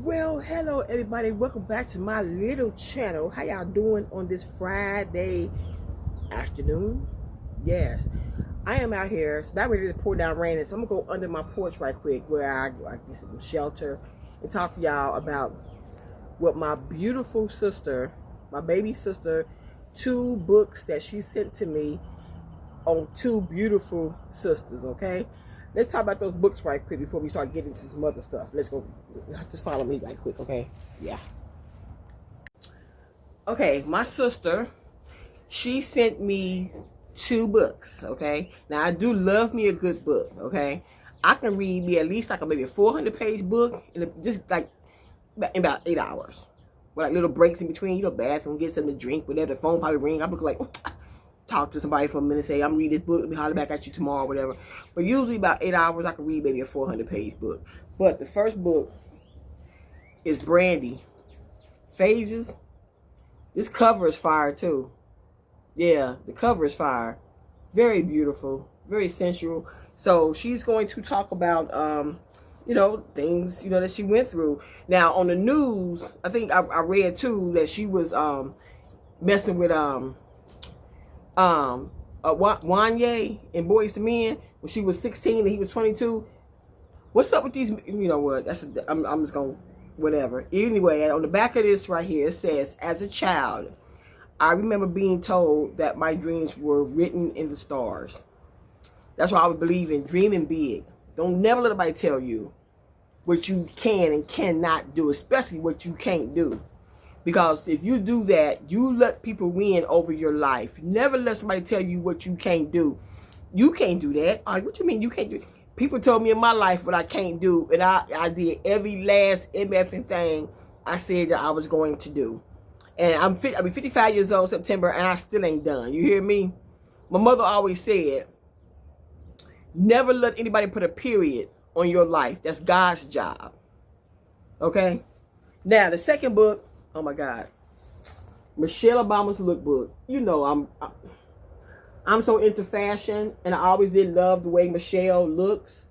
Well, hello everybody. Welcome back to my little channel. How y'all doing on this Friday afternoon? Yes, I am out here. It's about ready to pour down rain, so I'm gonna go under my porch right quick where I get some shelter and talk to y'all about what my beautiful sister, my baby sister, 2 books that she sent to me on 2 beautiful sisters. Okay, let's talk about those books right quick before we start getting into some other stuff. Let's go. Just follow me right quick, okay? Yeah. Okay, my sister, she sent me 2 books, okay? Now, I do love me a good book, okay? I can read me at least like maybe a 400-page book in just like in about 8 hours. With like little breaks in between, bathroom, get something to drink, whatever. The phone probably ring. I'm like, talk to somebody for a minute, say, I'm reading this book, let me holler back at you tomorrow, whatever. But usually about 8 hours, I can read maybe a 400-page book. But the first book is Brandy, Phases. This cover is fire, too. Yeah, the cover is fire. Very beautiful, very sensual. So she's going to talk about, things, that she went through. Now, on the news, I think I read, too, that she was messing with, Wanye and Boys to Men when she was 16 and he was 22. What's up with these? You know what? I'm just gonna whatever. Anyway, on the back of this right here, it says, "As a child, I remember being told that my dreams were written in the stars. That's why I would believe in dreaming big. Don't never let anybody tell you what you can and cannot do, especially what you can't do." Because if you do that, you let people win over your life. Never let somebody tell you what you can't do. You can't do that. What you mean you can't do? People told me in my life what I can't do, and I did every last MFing thing I said that I was going to do. And I'll be 55 years old in September, and I still ain't done. You hear me? My mother always said, never let anybody put a period on your life. That's God's job. Okay? Now, the second book, oh my God, Michelle Obama's lookbook. I'm so into fashion, and I always did love the way Michelle looks.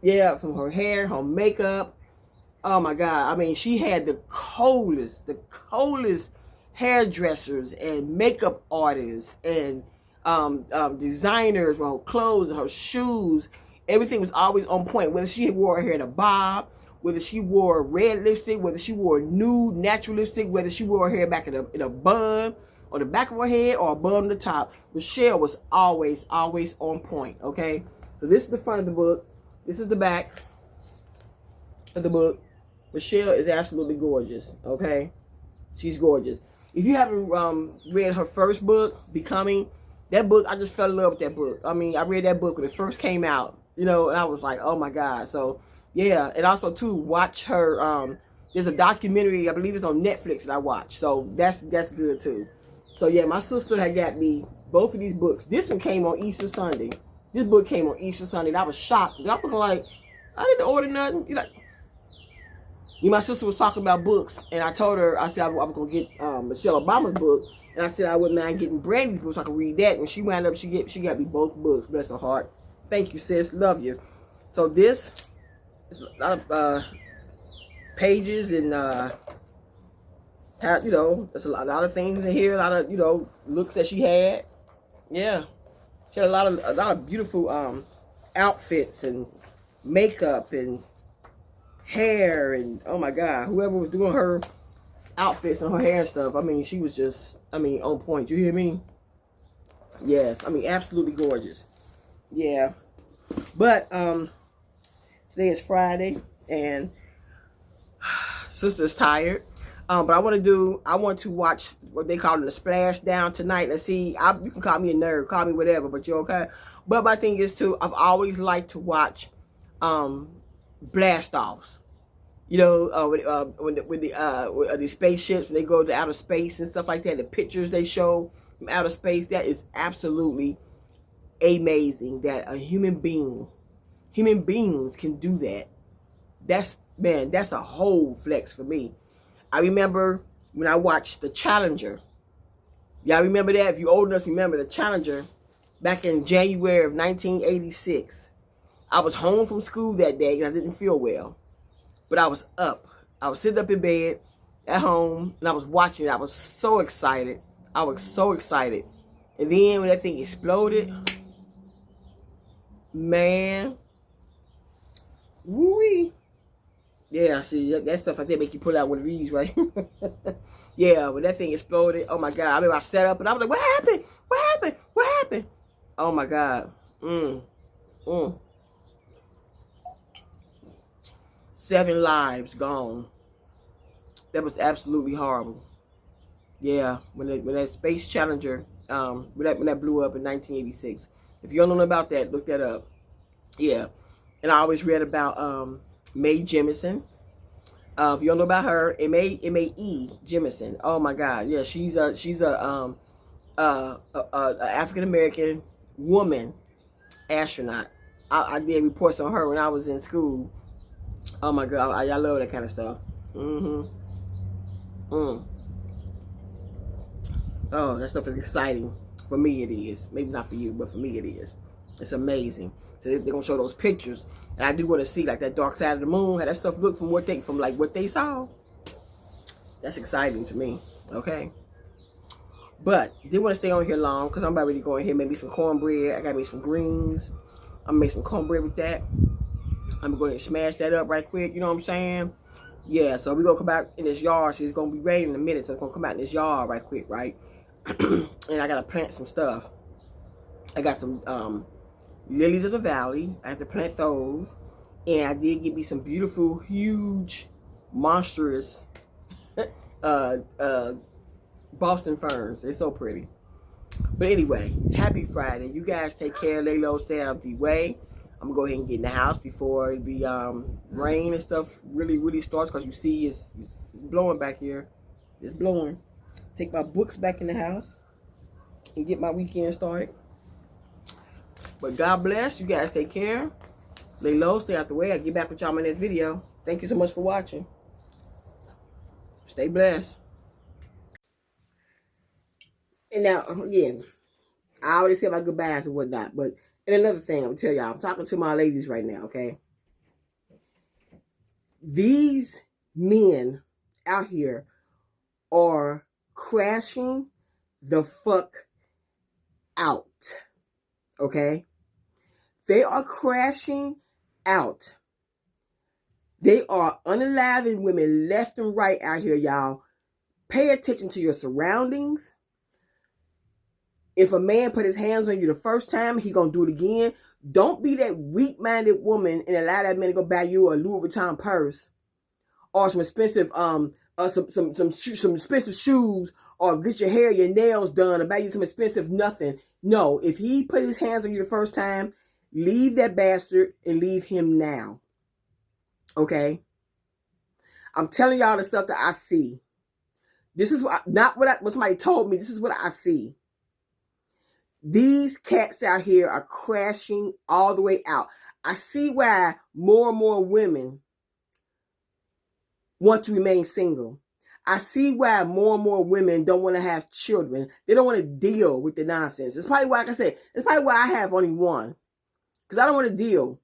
Yeah, from her hair, her makeup. Oh my God, I mean, she had the coolest hairdressers and makeup artists and designers with her clothes and her shoes. Everything was always on point. Whether she wore her hair in a bob, whether she wore red lipstick, whether she wore nude natural lipstick, whether she wore her hair back in a bun on the back of her head or a bun on the top, Michelle was always on point. Okay, so this is the front of the book. This is the back of the book. Michelle is absolutely gorgeous. Okay, she's gorgeous. If you haven't read her first book, Becoming, that book, I just fell in love with that book. I mean, I read that book when it first came out, and I was like, oh my God. So yeah, and also too, watch her. There's a documentary, I believe it's on Netflix, that I watched. So that's good too. So yeah, my sister had got me both of these books. This one came on Easter Sunday. This book came on Easter Sunday, and I was shocked. I was like, I didn't order nothing. My sister was talking about books, and I told her, I said I was gonna get Michelle Obama's book, and I said I wouldn't mind getting Brandy's book so I could read that. And she wound up, she got me both books. Bless her heart. Thank you, sis. Love you. So this is a lot of pages and there's a lot of things in here. A lot of looks that she had. Yeah, she had a lot of beautiful outfits and makeup and hair, and oh my God, whoever was doing her outfits and her hair and stuff, I mean, she was just, on point. You hear me? Yes, absolutely gorgeous. Yeah, but today is Friday, and sister's tired. But I want to watch what they call the splash down tonight. Let's see, you can call me a nerd, call me whatever, but you're okay. But my thing is too, I've always liked to watch blast offs. With the spaceships, when they go to outer space and stuff like that, the pictures they show from outer space, that is absolutely amazing that human beings can do that. That's a whole flex for me. I remember when I watched The Challenger. Y'all remember that? If you're old enough to remember The Challenger, back in January of 1986. I was home from school that day because I didn't feel well. but I was up. I was sitting up in bed at home, and I was watching it. I was so excited. I was so excited. And then when that thing exploded, man, woo-wee. Yeah, see, that stuff like that make you pull out one of these, right? Yeah, when that thing exploded, oh my God. I mean, I sat up and I was like, what happened? What happened? What happened? Oh my God. 7 lives gone. That was absolutely horrible. Yeah, when that Space Challenger, when that blew up in 1986. If you don't know about that, look that up. Yeah, and I always read about Mae Jemison. If you don't know about her, M-A-E Jemison. Oh my God, yeah, she's a African American woman astronaut. I did reports on her when I was in school. Oh my God, I love that kind of stuff. Oh, that stuff is exciting. For me, it is. Maybe not for you, but for me, it is. It's amazing. So they're gonna show those pictures, and I do want to see like that dark side of the moon, how that stuff looked from what they saw. That's exciting to me. Okay. But didn't want to stay on here long because I'm about ready to go in here, make me some cornbread. I gotta make some greens. I'm gonna make some cornbread with that. I'm gonna go ahead and smash that up right quick. You know what I'm saying? Yeah. So we're gonna come out in this yard. So it's gonna be raining in a minute. So it's gonna come out in this yard right quick, right? And I gotta plant some stuff. I got some lilies of the valley. I have to plant those. And I did get me some beautiful, huge, monstrous Boston ferns. They're so pretty. But anyway, happy Friday. You guys take care. Lay low, stay out of the way. I'm gonna go ahead and get in the house before the rain and stuff really starts, because you see it's blowing back here. It's blowing. Take my books back in the house and get my weekend started. But God bless. You guys take care. Lay low, stay out the way. I'll get back with y'all in my next video. Thank you so much for watching. Stay blessed. And now, again, I already said my goodbyes and whatnot, but and another thing, I'm gonna tell y'all, I'm talking to my ladies right now, okay? These men out here are crashing the fuck out, okay? They are crashing out. They are unaliving women left and right out here, y'all. Pay attention to your surroundings. If a man put his hands on you the first time, he gonna do it again. Don't be that weak-minded woman and allow that man to go buy you a Louis Vuitton purse or some expensive some expensive shoes, or get your hair, your nails done, or buy you some expensive nothing. No, if he put his hands on you the first time, leave that bastard and leave him now. Okay? I'm telling y'all the stuff that I see. This is not what somebody told me. This is what I see. These cats out here are crashing all the way out. I see why more and more women want to remain single. I see why more and more women don't want to have children. They don't want to deal with the nonsense. It's probably why, like I said, it's probably why I have only one. Because I don't want to deal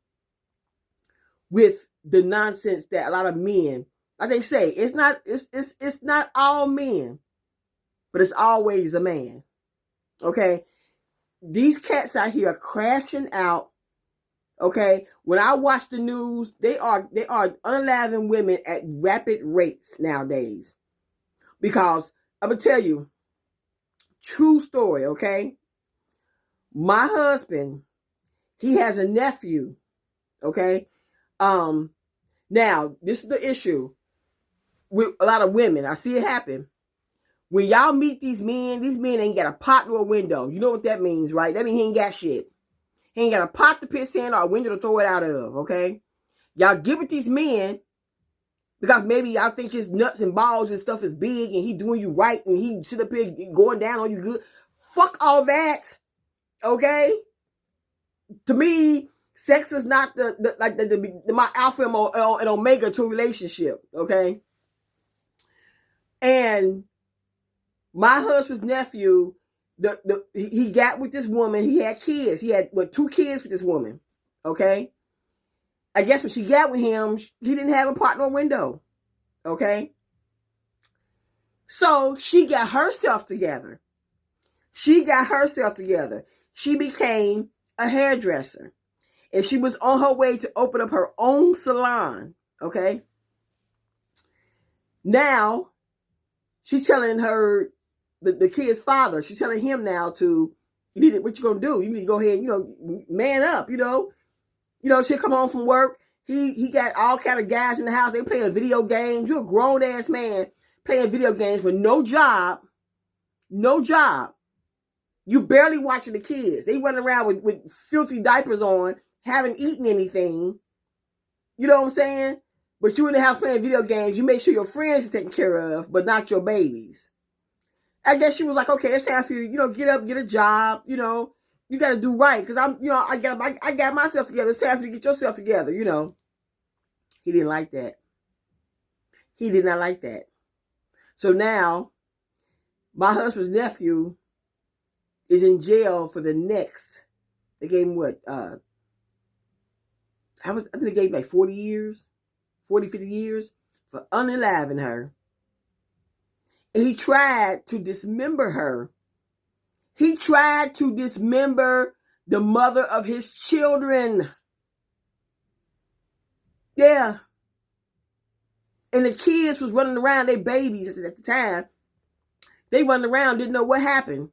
with the nonsense that a lot of men, like they say, it's not all men, but it's always a man. Okay? These cats out here are crashing out. Okay, when I watch the news, they are unaliving women at rapid rates nowadays. Because I'm gonna tell you, true story. Okay, my husband, he has a nephew. Okay, now this is the issue with a lot of women. I see it happen. When y'all meet these men ain't got a pot nor a window. You know what that means, right? That means he ain't got shit. He ain't got a pot to piss in or a window to throw it out of, okay? Y'all give it these men because maybe y'all think his nuts and balls and stuff is big and he doing you right and he sit up here going down on you good. Fuck all that, okay? To me, sex is not my alpha and omega to a relationship, okay? And my husband's nephew, he got with this woman. He had kids. He had 2 kids with this woman. Okay. I guess when she got with him, he didn't have a partner window. Okay? So she got herself together. She became a hairdresser. And she was on her way to open up her own salon. Okay? Now, she's telling the kid's father, she's telling him now what you gonna do? You need to go ahead and, man up, she'll come home from work. He got all kind of guys in the house. They playing video games. You're a grown ass man playing video games with no job. No job. You barely watching the kids. They running around with filthy diapers on, haven't eaten anything. You know what I'm saying? But you in the house playing video games. You make sure your friends are taken care of, but not your babies. I guess she was like, okay, it's time for you, get up, get a job, you got to do right. Because I got myself together. It's time for you to get yourself together, He didn't like that. He did not like that. So now, my husband's nephew is in jail for the next, they gave him what? I think they gave him like 40 years, 40, 50 years for unaliving her. And he tried to dismember her. He tried to dismember the mother of his children. Yeah. And the kids was running around, they babies at the time. They running around, didn't know what happened.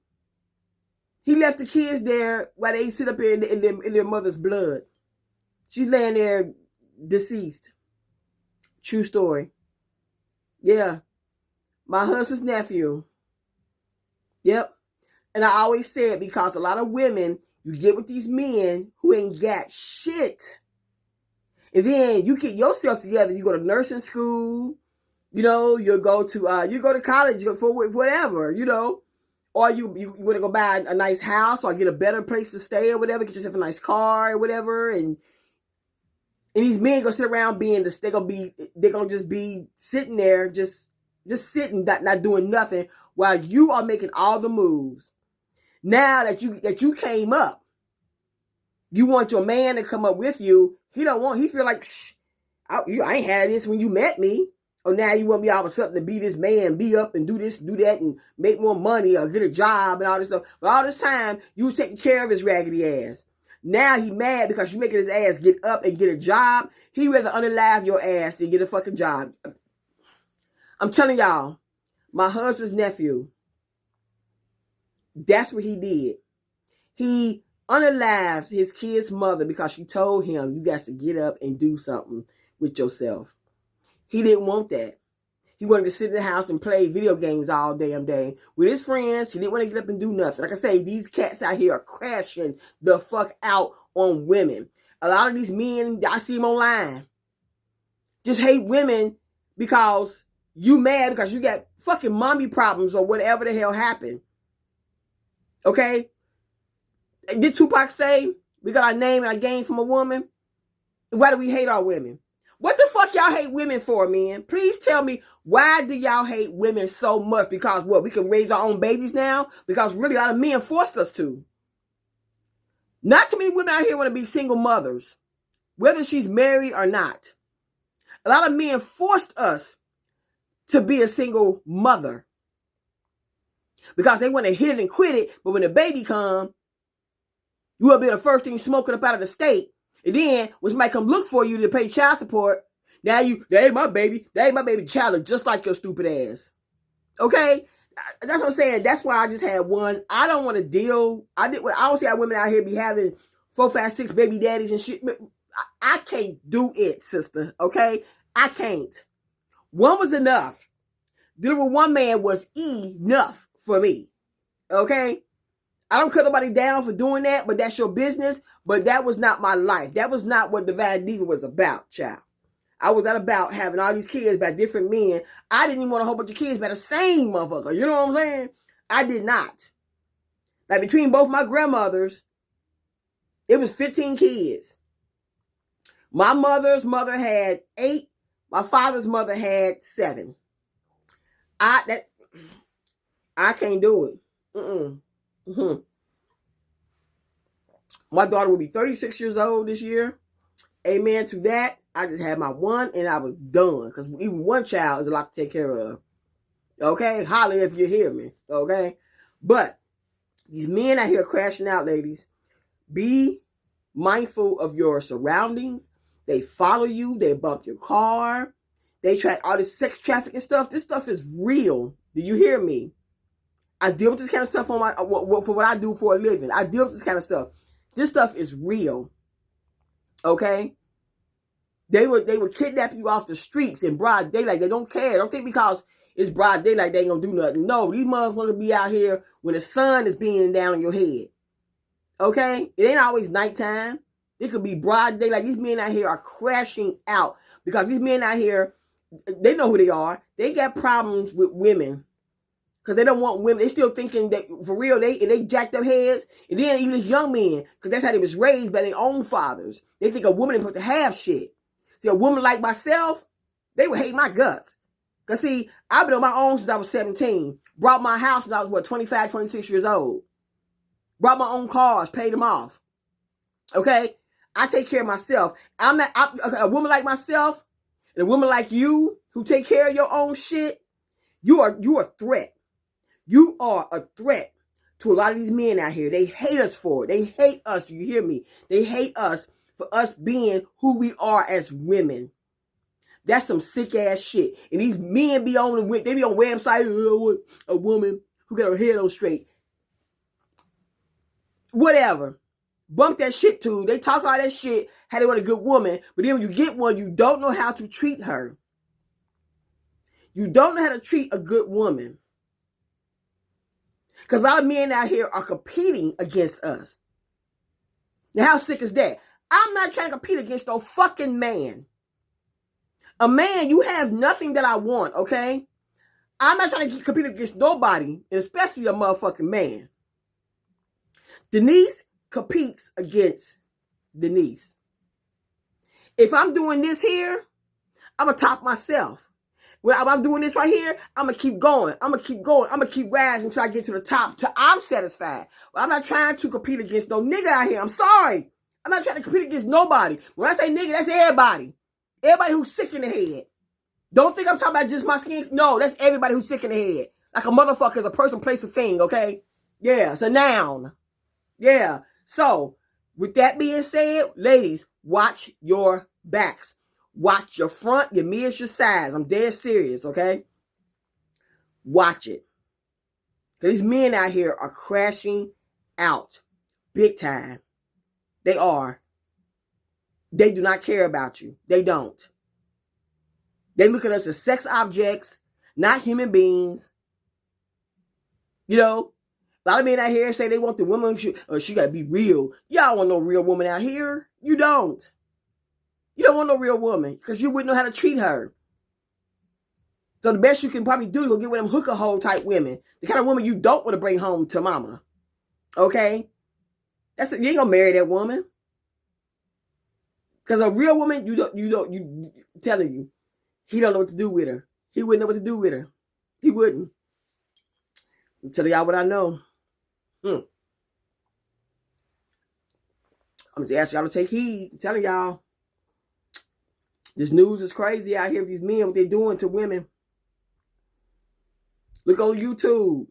He left the kids there while they sit up here in their mother's blood. She's laying there deceased. True story. Yeah. My husband's nephew. Yep. And I always say it because a lot of women, you get with these men who ain't got shit. And then you get yourself together. You go to nursing school. You go to college for whatever, Or you want to go buy a nice house or get a better place to stay or whatever. Get yourself a nice car or whatever. And these men gonna sit around they're gonna just be sitting there, just sitting, not doing nothing while you are making all the moves. Now that you came up, you want your man to come up with you. He feel like, I ain't had this when you met me. Or now you want me all of a sudden to be this man, be up and do this, do that, and make more money or get a job and all this stuff. But all this time, you was taking care of his raggedy ass. Now he mad because you making his ass get up and get a job. He rather unalive your ass than get a fucking job. I'm telling y'all, my husband's nephew, that's what he did. He unalived his kid's mother because she told him, you got to get up and do something with yourself. He didn't want that. He wanted to sit in the house and play video games all damn day with his friends. He didn't want to get up and do nothing. Like I say, these cats out here are crashing the fuck out on women. A lot of these men, I see them online, just hate women because you mad because you got fucking mommy problems or whatever the hell happened. Okay? Did Tupac say, we got our name and our game from a woman? Why do we hate our women? What the fuck y'all hate women for, man? Please tell me, why do y'all hate women so much? Because what, we can raise our own babies now? Because really a lot of men forced us to. Not too many women out here want to be single mothers, whether she's married or not. A lot of men forced us to be a single mother because they want to hit it and quit it. But when the baby come, you will be the first thing smoking up out of the state. And then when somebody come look for you to pay child support, now that ain't my baby. That ain't my baby child, just like your stupid ass. Okay? That's what I'm saying. That's why I just had one. I don't want to deal. I don't see how women out here be having 4, 5, 6 baby daddies and shit. I can't do it, sister. Okay? I can't. One was enough. Dealing with one man was enough for me. Okay? I don't cut nobody down for doing that, but that's your business. But that was not my life. That was not what Divine Diva was about, child. I was not about having all these kids by different men. I didn't even want a whole bunch of kids by the same motherfucker. You know what I'm saying? I did not. Like between both my grandmothers, it was 15 kids. My mother's mother had 8. My father's mother had 7. I can't do it. Mm-hmm. My daughter will be 36 years old this year. Amen to that. I just had my one and I was done. Because even one child is a lot to take care of. Okay? Holler if you hear me. Okay? But these men out here crashing out, ladies. Be mindful of your surroundings. They follow you. They bump your car. They track all this sex trafficking stuff. This stuff is real. Do you hear me? I deal with this kind of stuff for what I do for a living. I deal with this kind of stuff. This stuff is real. Okay? They would kidnap you off the streets in broad daylight. They don't care. Don't think because it's broad daylight they ain't gonna do nothing. No, these motherfuckers be out here when the sun is beaming down on your head. Okay? It ain't always nighttime. It could be broad daylight. These men out here are crashing out because these men out here, they know who they are. They got problems with women because they don't want women. They still thinking that for real, they jacked up heads. And then even as young men, because that's how they was raised by their own fathers. They think a woman is supposed to have shit. See, a woman like myself, they would hate my guts. Because see, I've been on my own since I was 17. Brought my house when I was, 25, 26 years old. Brought my own cars, paid them off. Okay? I take care of myself. A woman like myself, and a woman like you, who take care of your own shit, you are a threat. You are a threat to a lot of these men out here. They hate us for it. They hate us. Do you hear me? They hate us for us being who we are as women. That's some sick ass shit. And these men be on websites, a woman who got her head on straight. Whatever. Bump that shit too. They talk all that shit, how they want a good woman, but then when you get one, you don't know how to treat her. You don't know how to treat a good woman. Because a lot of men out here are competing against us. Now, how sick is that? I'm not trying to compete against no fucking man. A man, you have nothing that I want, okay? I'm not trying to compete against nobody, and especially a motherfucking man. Denise competes against Denise. If I'm doing this here, I'm going to top myself. When I'm doing this right here, I'm going to keep going. I'm going to keep going. I'm going to keep rising until I get to the top, till I'm satisfied. But I'm not trying to compete against no nigga out here. I'm sorry. I'm not trying to compete against nobody. When I say nigga, that's everybody. Everybody who's sick in the head. Don't think I'm talking about just my skin. No, that's everybody who's sick in the head. Like a motherfucker is a person, place, a thing, okay? Yeah, it's a noun. Yeah. So, with that being said, ladies, watch your backs. Watch your front, your mirrors, your sides. I'm dead serious, okay? Watch it. Because these men out here are crashing out. Big time. They are. They do not care about you. They don't. They look at us as sex objects, not human beings. You know? A lot of men out here say they want the woman, she got to be real. Y'all want no real woman out here. You don't. You don't want no real woman because you wouldn't know how to treat her. So the best you can probably do is go get with them hooker hole type women. The kind of woman you don't want to bring home to mama. Okay? You ain't going to marry that woman. Because a real woman, you telling you, he don't know what to do with her. He wouldn't know what to do with her. He wouldn't. I'm telling y'all what I know. I'm just asking y'all to take heed. I'm telling y'all. This news is crazy out here with these men, what they're doing to women. Look on YouTube.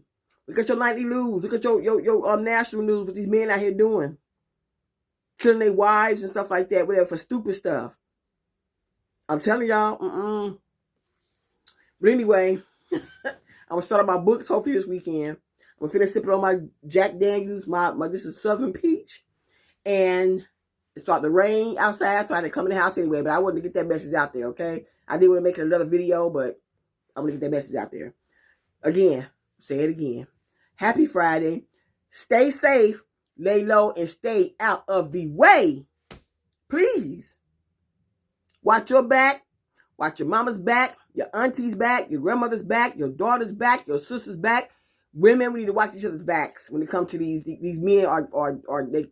Look at your nightly news. Look at your national news, what these men out here doing. Killing their wives and stuff like that, whatever, for stupid stuff. I'm telling y'all, But anyway, I'm going to start on my books hopefully this weekend. I'm going to finish sipping on my Jack Daniels, this is Southern Peach. And it started to rain outside, so I had to come in the house anyway. But I wanted to get that message out there, okay? I did want to make another video, but I'm going to get that message out there. Again, say it again. Happy Friday. Stay safe, lay low, and stay out of the way. Please. Watch your back. Watch your mama's back, your auntie's back, your grandmother's back, your daughter's back, your sister's back. Women, we need to watch each other's backs when it comes to these men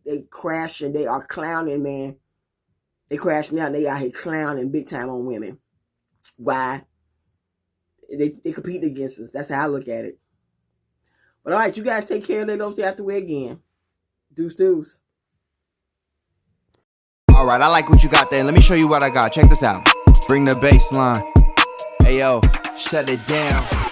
they crash and they are clowning, man. They crashing out and they out here clowning big time on women. Why? They compete against us. That's how I look at it. But all right, you guys take care. Let those stay out the way again. Deuce, deuce. Alright, I like what you got there. Let me show you what I got. Check this out. Bring the bass line. Hey yo, shut it down.